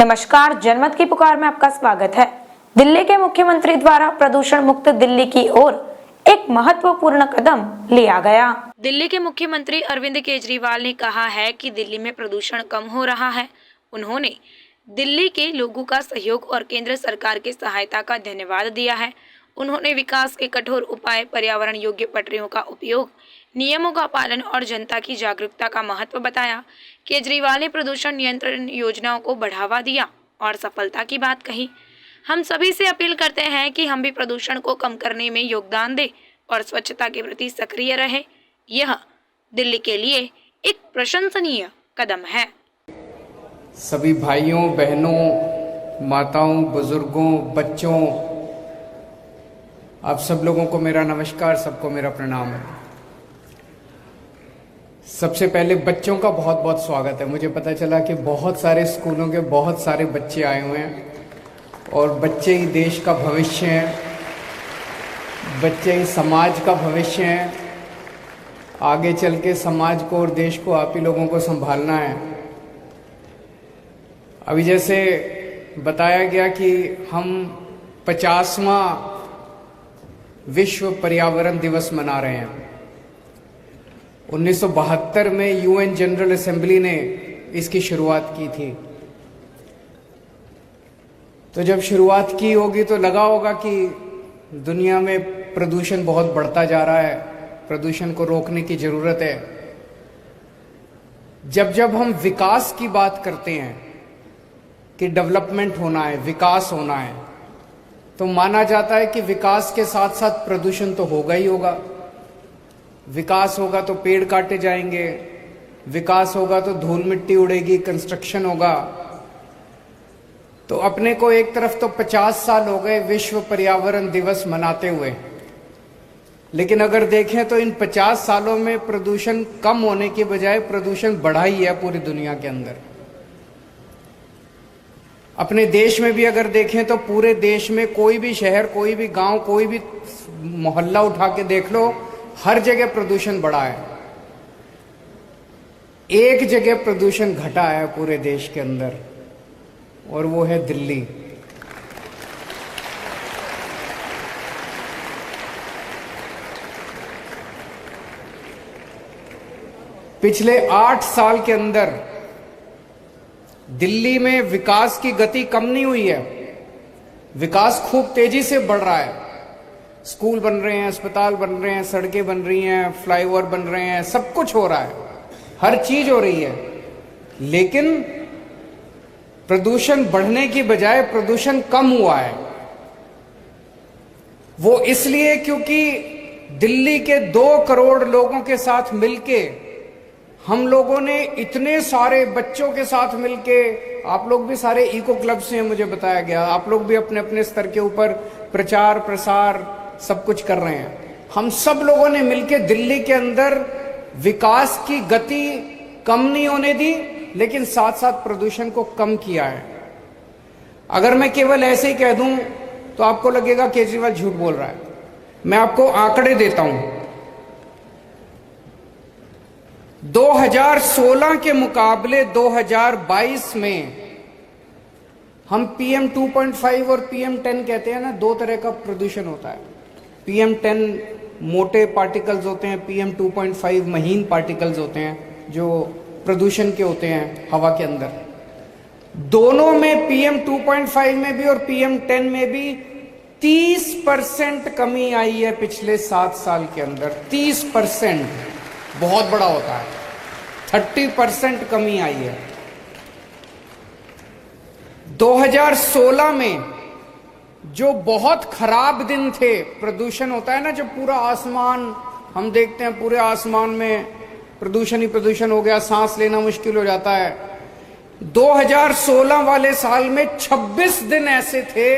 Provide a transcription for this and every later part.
नमस्कार, जनमत की पुकार में आपका स्वागत है। दिल्ली के मुख्यमंत्री द्वारा प्रदूषण मुक्त दिल्ली की ओर एक महत्वपूर्ण कदम लिया गया। दिल्ली के मुख्यमंत्री अरविंद केजरीवाल ने कहा है कि दिल्ली में प्रदूषण कम हो रहा है। उन्होंने दिल्ली के लोगों का सहयोग और केंद्र सरकार की सहायता का धन्यवाद दिया है। उन्होंने विकास के कठोर उपाय, पर्यावरण योग्य पटरियों का उपयोग, नियमों का पालन और जनता की जागरूकता का महत्व बताया। केजरीवाल ने प्रदूषण नियंत्रण योजनाओं को बढ़ावा दिया और सफलता की बात कही। हम सभी से अपील करते हैं कि हम भी प्रदूषण को कम करने में योगदान दें और स्वच्छता के प्रति सक्रिय रहें। यह दिल्ली के लिए एक प्रशंसनीय कदम है। सभी भाइयों, बहनों, माताओं, बुजुर्गों, बच्चों, आप सब लोगों को मेरा नमस्कार, सबको मेरा प्रणाम है। सबसे पहले बच्चों का बहुत बहुत स्वागत है। मुझे पता चला कि बहुत सारे स्कूलों के बहुत सारे बच्चे आए हुए हैं और बच्चे ही देश का भविष्य हैं, बच्चे ही समाज का भविष्य हैं। आगे चल के समाज को और देश को आप ही लोगों को संभालना है। अभी जैसे बताया गया कि हम 50वां विश्व पर्यावरण दिवस मना रहे हैं। 1972 में यूएन जनरल असेंबली ने इसकी शुरुआत की थी। तो जब शुरुआत की होगी तो लगा होगा कि दुनिया में प्रदूषण बहुत बढ़ता जा रहा है, प्रदूषण को रोकने की जरूरत है। जब हम विकास की बात करते हैं कि डेवलपमेंट होना है, विकास होना है, तो माना जाता है कि विकास के साथ साथ प्रदूषण तो होगा ही होगा। विकास होगा तो पेड़ काटे जाएंगे, विकास होगा तो धूल मिट्टी उड़ेगी, कंस्ट्रक्शन होगा। तो अपने को एक तरफ तो 50 साल हो गए विश्व पर्यावरण दिवस मनाते हुए, लेकिन अगर देखें तो इन 50 सालों में प्रदूषण कम होने की बजाय प्रदूषण बढ़ा ही है पूरी दुनिया के अंदर। अपने देश में भी अगर देखें तो पूरे देश में कोई भी शहर, कोई भी गांव, कोई भी मोहल्ला उठा के देख लो, हर जगह प्रदूषण बढ़ा है। एक जगह प्रदूषण घटा है पूरे देश के अंदर, और वो है दिल्ली। पिछले 8 साल के अंदर दिल्ली में विकास की गति कम नहीं हुई है, विकास खूब तेजी से बढ़ रहा है। स्कूल बन रहे हैं, अस्पताल बन रहे हैं, सड़कें बन रही हैं, फ्लाईओवर बन रहे हैं, सब कुछ हो रहा है, हर चीज हो रही है। लेकिन प्रदूषण बढ़ने की बजाय प्रदूषण कम हुआ है। वो इसलिए क्योंकि दिल्ली के 2 करोड़ लोगों के साथ मिलके, हम लोगों ने इतने सारे बच्चों के साथ मिलके, आप लोग भी सारे इको क्लब से हैं मुझे बताया गया, आप लोग भी अपने अपने स्तर के ऊपर प्रचार प्रसार सब कुछ कर रहे हैं। हम सब लोगों ने मिलके दिल्ली के अंदर विकास की गति कम नहीं होने दी, लेकिन साथ साथ प्रदूषण को कम किया है। अगर मैं केवल ऐसे ही कह दूं तो आपको लगेगा केजरीवाल झूठ बोल रहा है। मैं आपको आंकड़े देता हूं। 2016 के मुकाबले 2022 में हम PM 2.5 और PM 10 कहते हैं ना, 2 तरह का प्रदूषण होता है। PM 10 मोटे पार्टिकल्स होते हैं, PM 2.5 महीन पार्टिकल्स होते हैं जो प्रदूषण के होते हैं हवा के अंदर। दोनों में PM 2.5 में भी और PM 10 में भी 30% कमी आई है पिछले 7 साल के अंदर। 30% बहुत बड़ा होता है, 30% कमी आई है। 2016 में जो बहुत खराब दिन थे, प्रदूषण होता है ना, जब पूरा आसमान हम देखते हैं, पूरे आसमान में प्रदूषण ही प्रदूषण हो गया, सांस लेना मुश्किल हो जाता है। 2016 वाले साल में 26 दिन ऐसे थे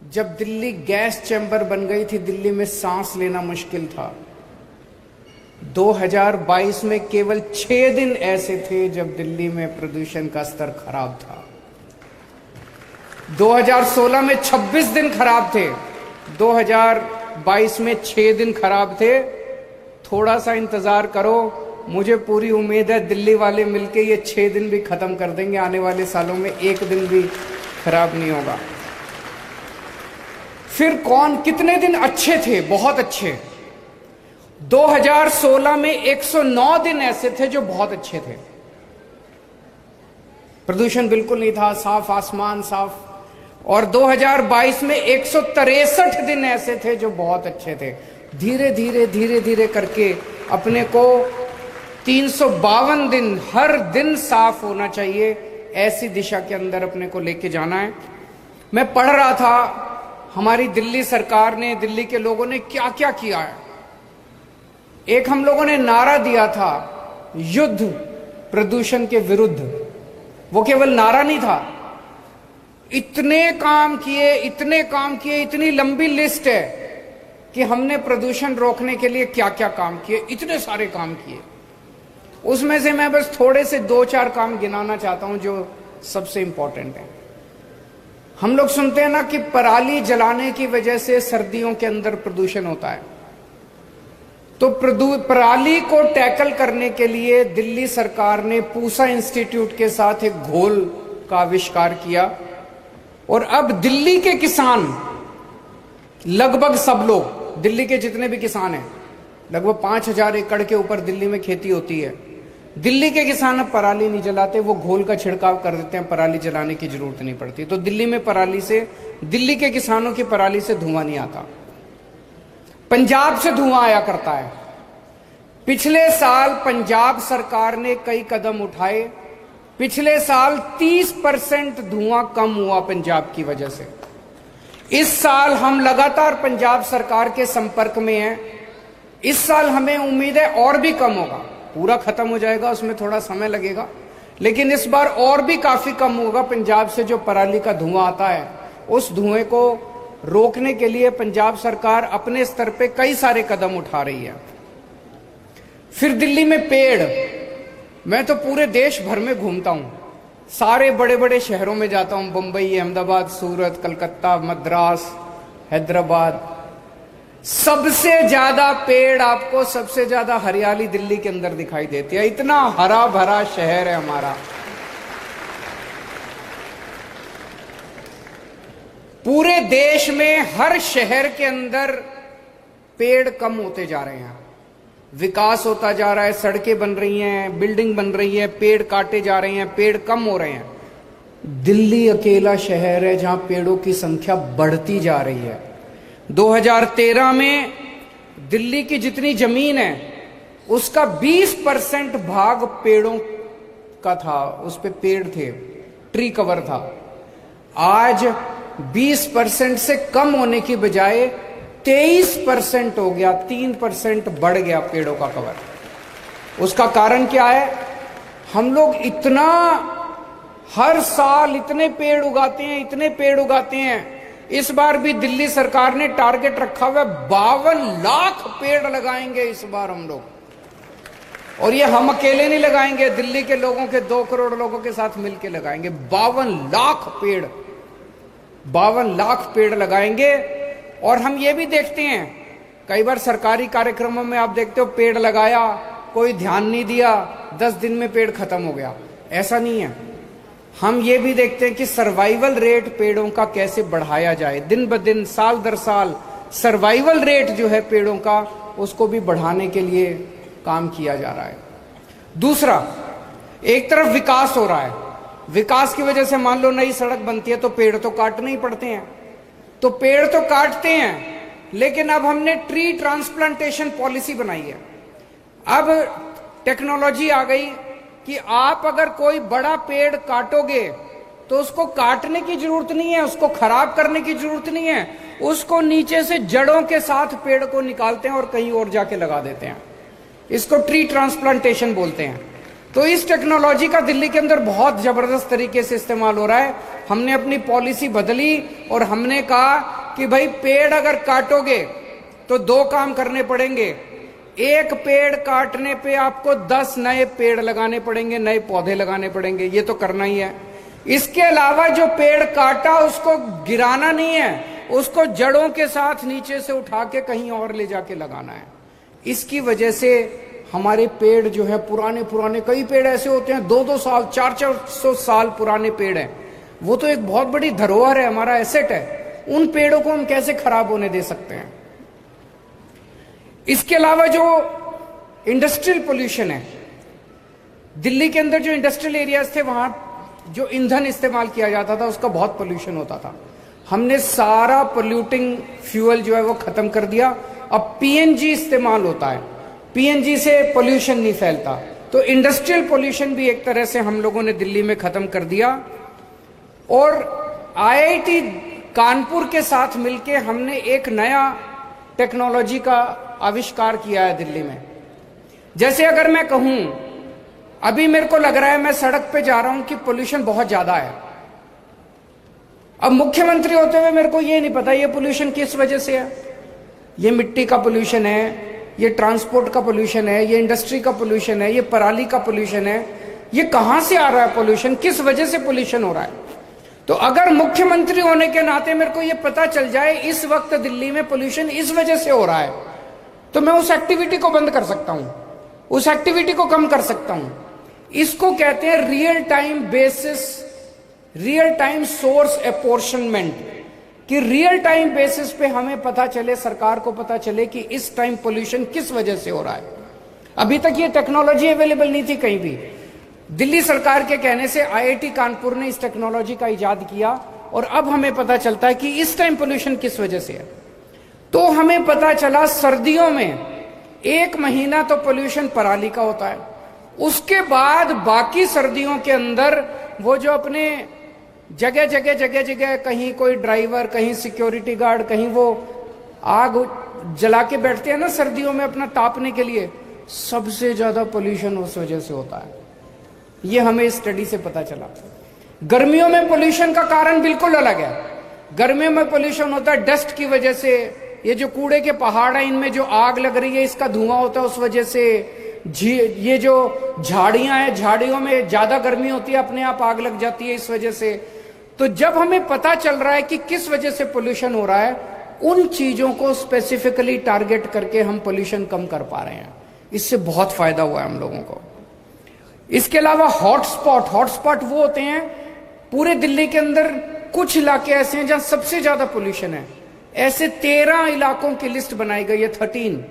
जब दिल्ली गैस चैम्बर बन गई थी, दिल्ली में सांस लेना मुश्किल था। 2022 में केवल 6 दिन ऐसे थे जब दिल्ली में प्रदूषण का स्तर खराब था। 2016 में 26 दिन खराब थे, 2022 में 6 दिन खराब थे। थोड़ा सा इंतजार करो, मुझे पूरी उम्मीद है दिल्ली वाले मिलके ये 6 दिन भी खत्म कर देंगे। आने वाले सालों में एक दिन भी खराब नहीं होगा। फिर कौन कितने दिन अच्छे थे, बहुत अच्छे। 2016 में 109 दिन ऐसे थे जो बहुत अच्छे थे। प्रदूषण बिल्कुल नहीं था, साफ आसमान, साफ। और 2022 में 163 दिन ऐसे थे जो बहुत अच्छे थे। धीरे धीरे धीरे धीरे करके अपने को 352 दिन हर दिन साफ होना चाहिए, ऐसी दिशा के अंदर अपने को लेके जाना है। मैं पढ़ रहा था हमारी दिल्ली सरकार ने, दिल्ली के लोगों ने क्या क्या किया है। एक हम लोगों ने नारा दिया था, युद्ध प्रदूषण के विरुद्ध। वो केवल नारा नहीं था, इतने काम किए, इतने काम किए, इतनी लंबी लिस्ट है कि हमने प्रदूषण रोकने के लिए क्या क्या काम किए, इतने सारे काम किए। उसमें से मैं बस थोड़े से 2-4 काम गिनाना चाहता हूं जो सबसे इंपॉर्टेंट है। हम लोग सुनते हैं ना कि पराली जलाने की वजह से सर्दियों के अंदर प्रदूषण होता है। तो पराली को टैकल करने के लिए दिल्ली सरकार ने पूसा इंस्टीट्यूट के साथ एक घोल का आविष्कार किया। और अब दिल्ली के किसान, लगभग सब लोग, दिल्ली के जितने भी किसान हैं, लगभग 5000 एकड़ के ऊपर दिल्ली में खेती होती है। दिल्ली के किसान अब पराली नहीं जलाते, वो घोल का छिड़काव कर देते हैं, पराली जलाने की जरूरत नहीं पड़ती। तो दिल्ली में पराली से, दिल्ली के किसानों की पराली से धुआं नहीं आता। पंजाब से धुआं आया करता है। पिछले साल पंजाब सरकार ने कई कदम उठाए। पिछले साल 30% धुआं कम हुआ पंजाब की वजह से। इस साल हम लगातार पंजाब सरकार के संपर्क में हैं। इस साल हमें उम्मीद है और भी कम होगा। पूरा खत्म हो जाएगा, उसमें थोड़ा समय लगेगा, लेकिन इस बार और भी काफी कम होगा। पंजाब से जो पराली का धुआं आता है, उस धुएं को रोकने के लिए पंजाब सरकार अपने स्तर पे कई सारे कदम उठा रही है। फिर दिल्ली में पेड़, मैं तो पूरे देश भर में घूमता हूं, सारे बड़े बड़े शहरों में जाता हूं, बंबई, अहमदाबाद, सूरत, कलकत्ता, मद्रास, हैदराबाद। सबसे ज्यादा पेड़ आपको, सबसे ज्यादा हरियाली दिल्ली के अंदर दिखाई देती है। इतना हरा भरा शहर है हमारा। पूरे देश में हर शहर के अंदर पेड़ कम होते जा रहे हैं, विकास होता जा रहा है, सड़कें बन रही हैं, बिल्डिंग बन रही है, पेड़ काटे जा रहे हैं, पेड़ कम हो रहे हैं। दिल्ली अकेला शहर है जहां पेड़ों की संख्या बढ़ती जा रही है। 2013 में दिल्ली की जितनी जमीन है उसका 20% भाग पेड़ों का था, उस पे पेड़ थे, ट्री कवर था। आज 20% से कम होने की बजाय 23% हो गया, 3% बढ़ गया पेड़ों का कवर। उसका कारण क्या है? हम लोग इतना हर साल इतने पेड़ उगाते हैं, इतने पेड़ उगाते हैं। इस बार भी दिल्ली सरकार ने टारगेट रखा हुआ है, 52 लाख पेड़ लगाएंगे इस बार हम लोग। और ये हम अकेले नहीं लगाएंगे, दिल्ली के लोगों के 2 करोड़ लोगों के साथ मिलकर लगाएंगे। 52 लाख पेड़, 52 लाख पेड़ लगाएंगे। और हम ये भी देखते हैं, कई बार सरकारी कार्यक्रमों में आप देखते हो पेड़ लगाया, कोई ध्यान नहीं दिया, 10 दिन में पेड़ खत्म हो गया। ऐसा नहीं है। हम ये भी देखते हैं कि सर्वाइवल रेट पेड़ों का कैसे बढ़ाया जाए। दिन ब दिन, साल दर साल सर्वाइवल रेट जो है पेड़ों का, उसको भी बढ़ाने के लिए काम किया जा रहा है। दूसरा, एक तरफ विकास हो रहा है, विकास की वजह से मान लो नई सड़क बनती है तो पेड़ तो काटने ही पड़ते हैं, तो पेड़ तो काटते हैं, लेकिन अब हमने ट्री ट्रांसप्लांटेशन पॉलिसी बनाई है। अब टेक्नोलॉजी आ गई कि आप अगर कोई बड़ा पेड़ काटोगे तो उसको काटने की जरूरत नहीं है, उसको खराब करने की जरूरत नहीं है, उसको नीचे से जड़ों के साथ पेड़ को निकालते हैं और कहीं और जाके लगा देते हैं। इसको ट्री ट्रांसप्लांटेशन बोलते हैं। तो इस टेक्नोलॉजी का दिल्ली के अंदर बहुत जबरदस्त तरीके से इस्तेमाल हो रहा है। हमने अपनी पॉलिसी बदली और हमने कहा कि भाई पेड़ अगर काटोगे तो 2 काम करने पड़ेंगे। एक पेड़ काटने पे आपको 10 नए पेड़ लगाने पड़ेंगे, नए पौधे लगाने पड़ेंगे, ये तो करना ही है। इसके अलावा जो पेड़ काटा उसको गिराना नहीं है, उसको जड़ों के साथ नीचे से उठा के कहीं और ले जाके लगाना है। इसकी वजह से हमारे पेड़ जो है पुराने पुराने, कई पेड़ ऐसे होते हैं 2-2 साल 400 साल पुराने पेड़ हैं, वो तो एक बहुत बड़ी धरोहर है, हमारा एसेट है। उन पेड़ों को हम कैसे खराब होने दे सकते हैं? इसके अलावा जो इंडस्ट्रियल पोल्यूशन है, दिल्ली के अंदर जो इंडस्ट्रियल एरियाज थे वहां जो ईंधन इस्तेमाल किया जाता था उसका बहुत पोल्यूशन होता था। हमने सारा पोल्यूटिंग फ्यूल जो है वो खत्म कर दिया। अब पीएनजी इस्तेमाल होता है, पीएनजी से पोल्यूशन नहीं फैलता। तो इंडस्ट्रियल पोल्यूशन भी एक तरह से हम लोगों ने दिल्ली में खत्म कर दिया। और आईआईटी कानपुर के साथ मिलके हमने एक नया टेक्नोलॉजी का आविष्कार किया है दिल्ली में। जैसे अगर मैं कहूं, अभी मेरे को लग रहा है मैं सड़क पे जा रहा हूं कि पोल्यूशन बहुत ज्यादा है। अब मुख्यमंत्री होते हुए मेरे को ये नहीं पता ये पोल्यूशन किस वजह से है। ये मिट्टी का पोल्यूशन है, ये ट्रांसपोर्ट का पोल्यूशन है, ये इंडस्ट्री का पोल्यूशन है, ये पराली का पोल्यूशन है। ये कहां से आ रहा है पोल्यूशन, किस वजह से पोल्यूशन हो रहा है? तो अगर मुख्यमंत्री होने के नाते मेरे को ये पता चल जाए इस वक्त दिल्ली में पोल्यूशन इस वजह से हो रहा है, तो मैं उस एक्टिविटी को बंद कर सकता हूं, उस एक्टिविटी को कम कर सकता हूं। इसको कहते हैं real time basis, real time source apportionment, कि रियल टाइम बेसिस पे हमें पता चले, सरकार को पता चले कि इस टाइम पोल्यूशन किस वजह से हो रहा है। अभी तक ये टेक्नोलॉजी अवेलेबल नहीं थी कहीं भी। दिल्ली सरकार के कहने से आईआईटी कानपुर ने इस टेक्नोलॉजी का इजाद किया और अब हमें पता चलता है कि इस टाइम पोल्यूशन किस वजह से है। तो हमें पता चला सर्दियों में 1 महीना तो पोल्यूशन पराली का होता है, उसके बाद बाकी सर्दियों के अंदर वो जो अपने जगह जगह कहीं कोई ड्राइवर, कहीं सिक्योरिटी गार्ड, कहीं वो आग जला के बैठते हैं ना सर्दियों में अपना तापने के लिए, सबसे ज्यादा पोल्यूशन उस वजह से होता है। ये हमें इस स्टडी से पता चला। गर्मियों में पोल्यूशन का कारण बिल्कुल अलग है। गर्मियों में पोल्यूशन होता है डस्ट की वजह से, ये जो कूड़े के पहाड़ है इनमें जो आग लग रही है इसका धुआं होता है उस वजह से। ये जो झाड़ियां हैं, झाड़ियों में ज्यादा गर्मी होती है, अपने आप आग लग जाती है इस वजह से। तो जब हमें पता चल रहा है कि किस वजह से पोल्यूशन हो रहा है, उन चीजों को स्पेसिफिकली टारगेट करके हम पोल्यूशन कम कर पा रहे हैं। इससे बहुत फायदा हुआ है हम लोगों को। इसके अलावा हॉटस्पॉट वो होते हैं पूरे दिल्ली के अंदर, कुछ इलाके ऐसे हैं जहां सबसे ज्यादा पोल्यूशन है। ऐसे 13 इलाकों की लिस्ट बनाई गई है, 13।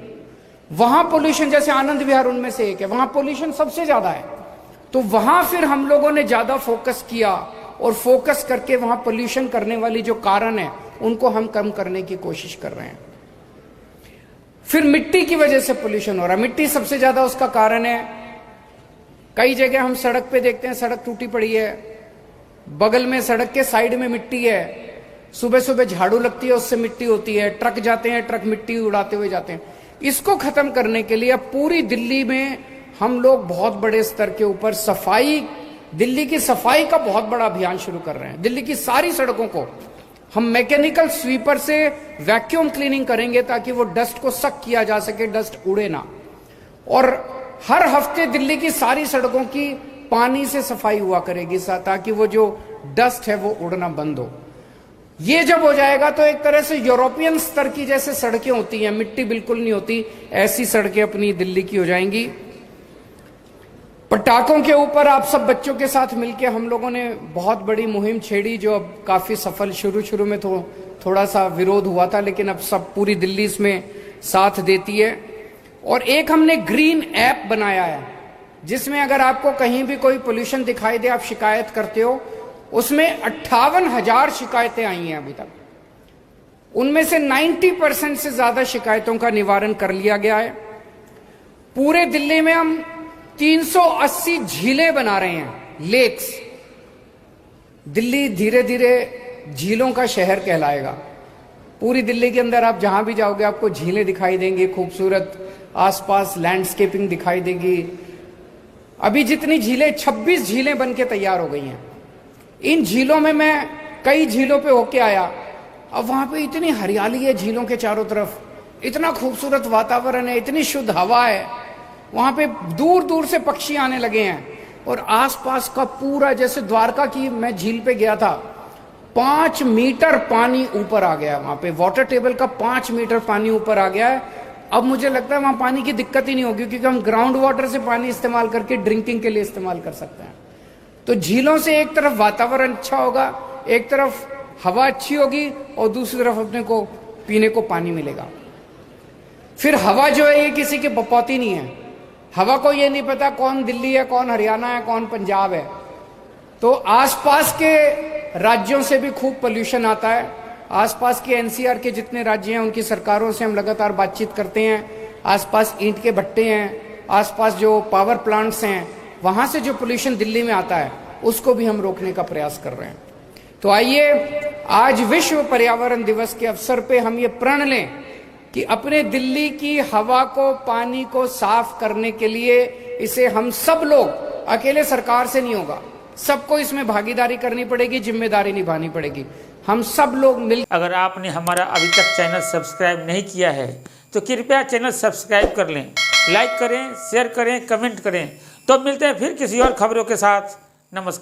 वहां पोल्यूशन, जैसे आनंद विहार उनमें से एक है, वहां पोल्यूशन सबसे ज्यादा है। तो वहां फिर हम लोगों ने ज्यादा फोकस किया और फोकस करके वहां पोल्यूशन करने वाली जो कारण है उनको हम कम करने की कोशिश कर रहे हैं। फिर मिट्टी की वजह से पोल्यूशन हो रहा है। मिट्टी सबसे ज्यादा उसका कारण है। कई जगह हम सड़क पे देखते हैं सड़क टूटी पड़ी है, बगल में सड़क के साइड में मिट्टी है, सुबह सुबह झाड़ू लगती है उससे मिट्टी होती है, ट्रक जाते हैं, ट्रक मिट्टी उड़ाते हुए जाते हैं। इसको खत्म करने के लिए अब पूरी दिल्ली में हम लोग बहुत बड़े स्तर के ऊपर सफाई, दिल्ली की सफाई का बहुत बड़ा अभियान शुरू कर रहे हैं। दिल्ली की सारी सड़कों को हम मैकेनिकल स्वीपर से वैक्यूम क्लीनिंग करेंगे ताकि वो डस्ट को सक किया जा सके, डस्ट उड़े ना। और हर हफ्ते दिल्ली की सारी सड़कों की पानी से सफाई हुआ करेगी ताकि वो जो डस्ट है वो उड़ना बंद हो। ये जब हो जाएगा तो एक तरह से यूरोपियन स्तर की जैसे सड़कें होती हैं, मिट्टी बिल्कुल नहीं होती, ऐसी सड़कें अपनी दिल्ली की हो जाएंगी। पटाखों के ऊपर आप सब बच्चों के साथ मिलकर हम लोगों ने बहुत बड़ी मुहिम छेड़ी जो अब काफी सफल, शुरू में तो थोड़ा सा विरोध हुआ था लेकिन अब सब पूरी दिल्ली इसमें साथ देती है। और एक हमने ग्रीन ऐप बनाया है जिसमें अगर आपको कहीं भी कोई पोल्यूशन दिखाई दे, आप शिकायत करते हो, उसमें 58,000 शिकायतें आई हैं अभी तक। उनमें से 90% से ज्यादा शिकायतों का निवारण कर लिया गया है। पूरे दिल्ली में हम 380 झीलें बना रहे हैं, लेक्स। दिल्ली धीरे धीरे झीलों का शहर कहलाएगा। पूरी दिल्ली के अंदर आप जहां भी जाओगे आपको झीलें दिखाई देंगी, खूबसूरत आसपास लैंडस्केपिंग दिखाई देगी। अभी जितनी झीलें, 26 झीलें बनके तैयार हो गई हैं। इन झीलों में मैं कई झीलों पे होके आया, अब वहां पे इतनी हरियाली है झीलों के चारों तरफ, इतना खूबसूरत वातावरण है, इतनी शुद्ध हवा है। वहां पे दूर दूर से पक्षी आने लगे हैं और आसपास का पूरा, जैसे द्वारका की मैं झील पे गया था, 5 मीटर पानी ऊपर आ गया। वहां पे वाटर टेबल का 5 मीटर पानी ऊपर आ गया है। अब मुझे लगता है वहां पानी की दिक्कत ही नहीं होगी, क्योंकि हम ग्राउंड वाटर से पानी इस्तेमाल करके ड्रिंकिंग के लिए इस्तेमाल कर सकते हैं। तो झीलों से एक तरफ वातावरण अच्छा होगा, एक तरफ हवा अच्छी होगी और दूसरी तरफ अपने को पीने को पानी मिलेगा। फिर हवा जो है ये किसी की बपौती नहीं है। हवा को ये नहीं पता कौन दिल्ली है, कौन हरियाणा है, कौन पंजाब है। तो आसपास के राज्यों से भी खूब पोल्यूशन आता है। आसपास के एनसीआर के जितने राज्य हैं उनकी सरकारों से हम लगातार बातचीत करते हैं। आसपास ईंट के भट्टे हैं, आसपास जो पावर प्लांट्स हैं, वहां से जो पोल्यूशन दिल्ली में आता है उसको भी हम रोकने का प्रयास कर रहे हैं। तो आइए आज विश्व पर्यावरण दिवस के अवसर पे हम ये प्रण लें कि अपने दिल्ली की हवा को, पानी को साफ करने के लिए इसे हम सब लोग, अकेले सरकार से नहीं होगा, सबको इसमें भागीदारी करनी पड़ेगी, जिम्मेदारी निभानी पड़ेगी। हम सब लोग मिल। अगर आपने हमारा अभी तक चैनल सब्सक्राइब नहीं किया है तो कृपया चैनल सब्सक्राइब कर लें, लाइक करें, शेयर करें, कमेंट करें। तो मिलते हैं फिर किसी और खबरों के साथ। नमस्कार।